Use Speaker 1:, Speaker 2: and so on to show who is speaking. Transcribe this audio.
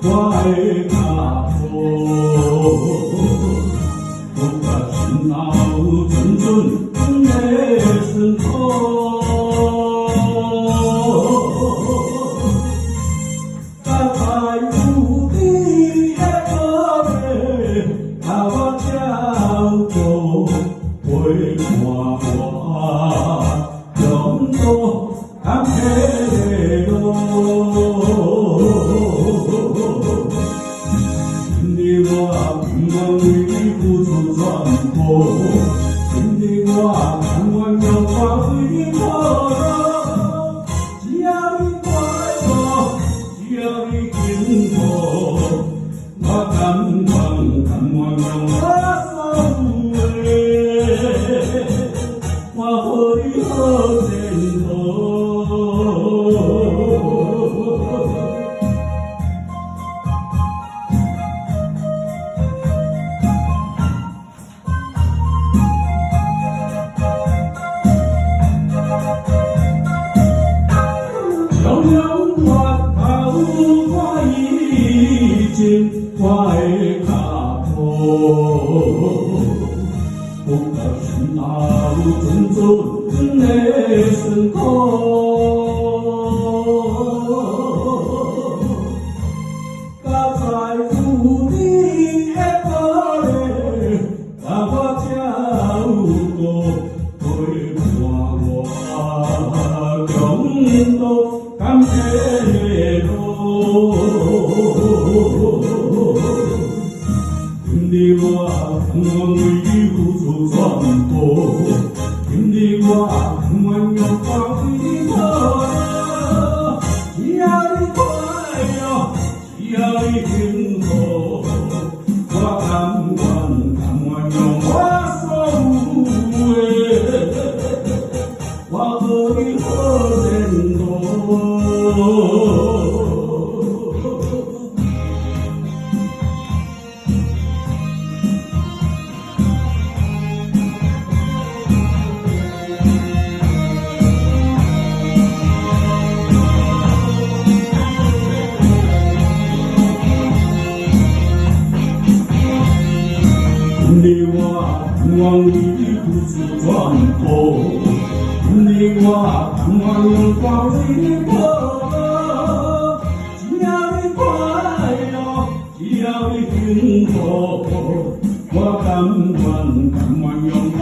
Speaker 1: 我的脚步，不甲心头阵阵的酸苦。甲在有你的可怜，甲我照顾陪伴我，永渡坎坷的路。今日我甘愿为你付出全部，今日我甘愿用我为你付出，只要你快乐，只要你幸福，我甘愿用我所有的，我予你好前途。永远我头我已经我的脚步，不甲心头阵阵的酸苦。甲在有你的可怜，甲我照顾陪伴我，永渡坎坷的路。今日我甘愿为你付出全部，今日我甘愿用我为你付出，只要你快乐，只要你幸福，我甘愿用我所有的，我予你好前途。今日我甘愿为你付出全部，今日我甘愿用我为你付出，只要你快乐，只要你幸福，我甘愿用。